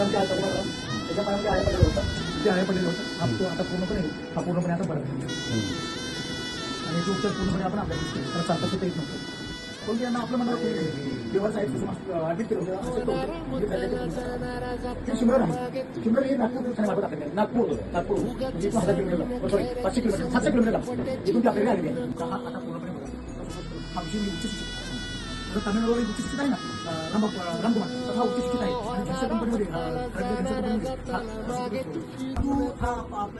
पायांचे आळे पडले होता, त्याच्या पायामध्ये आळे पडलेलं होतं, ते आळे पडलेलं होतं. हा तो आता पूर्णपणे आता बरा झाला आणि तो उपचार पूर्णपणे आपण आपल्या त्याला चालता सुद्धा येत नव्हतं. पण त्यांना आपलं म्हणणार देवा साहेब ऍडमिट केलं होतं. शिमला नाही, शिमला हे नागपूर वाटत आपल्याला नागपूर म्हणजे 1000 किलोमीटर सॉरी 500 किलोमीटर 700 किलोमीटर इथून ते आपल्याकडे आलेली आहे. हा आता पूर्णपणे हा विषय मी उच्च शिक्षित तामिळनाडूवर उच्च शिक्षित आहे ना रामकुमार, तर हा उच्च शिक्षित आहे आणि त्यांच्या कंपनीमध्ये हा आपला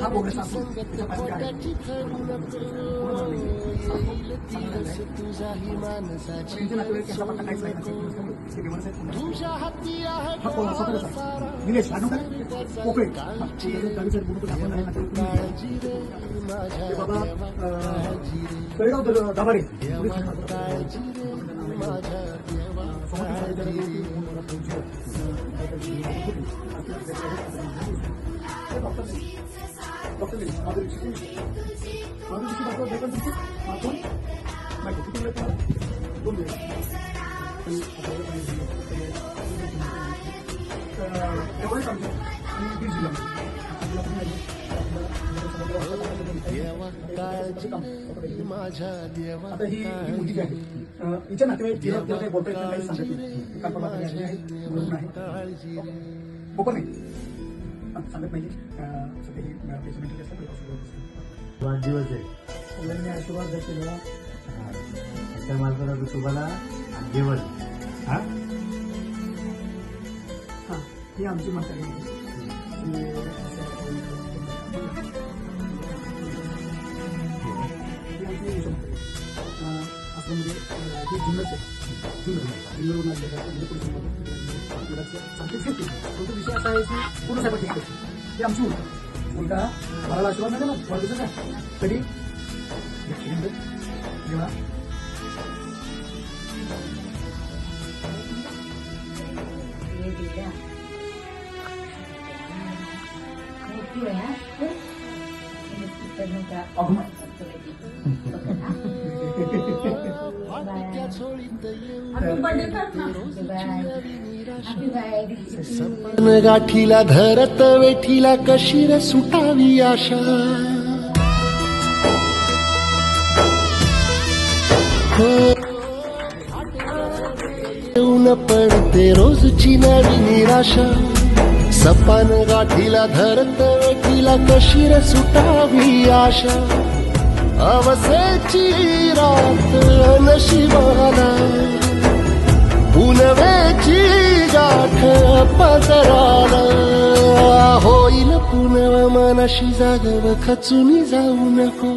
हा बोगस असतो त्याच्या पायामध्ये निलेश पोकळे बाबा कळगाव दाभाडे डॉक्टर आता ही मुलगी जी आहे हिच्या नातेवाईक तिला काही बोलता येत काही सांगत नाही. ओपन नाही सांगत नाही. सध्या ही पेशंट वाढदिवस आहे सगळ्यांनी आशीर्वाद केला. त्या मालकाला तुम्हाला जेवण हा ही आमची म्हातारी असं म्हणजे ही जुन्नच आहे. जुन्नरून परंतु विषय असा आहे की पूर्ण साहेब ठीक आहे ही आमची मुलगा मला आशीर्वाद नाही ना वाढदिवसाचा तरी जेव्हा गाठीला धरत वेठीला कशी रे सुटावी आशा. येऊन पडते रोजची नवी निराशा. सपान गाठीला धरत वेठीला कशी रे सुटावी आशा. अवसेची रात नशिबाला पुनवेची गाठ पदराला. होईल पुनव मनाशी जागव खचून जाऊ नको.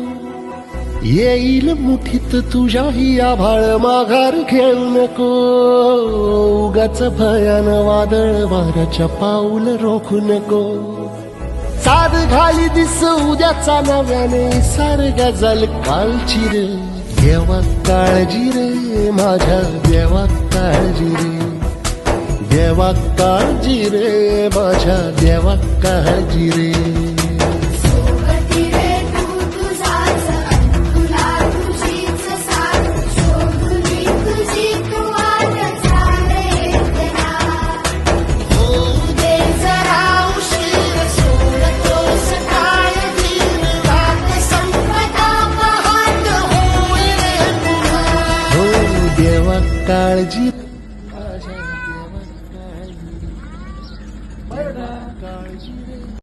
येईल मुठीत तुझ्याही आभाळ माघार घेऊ नको. उगाच भयान वादळ वाऱ्याच्या पाऊल रोखू नको. साध घाली दिस उद्याचा नव्याने सारख्या जल काळची रे. देवा काळजी रे माझ्या देवा काळजी रे. देवा काळजी रे माझ्या देवा काळजी रे. देवा काळजी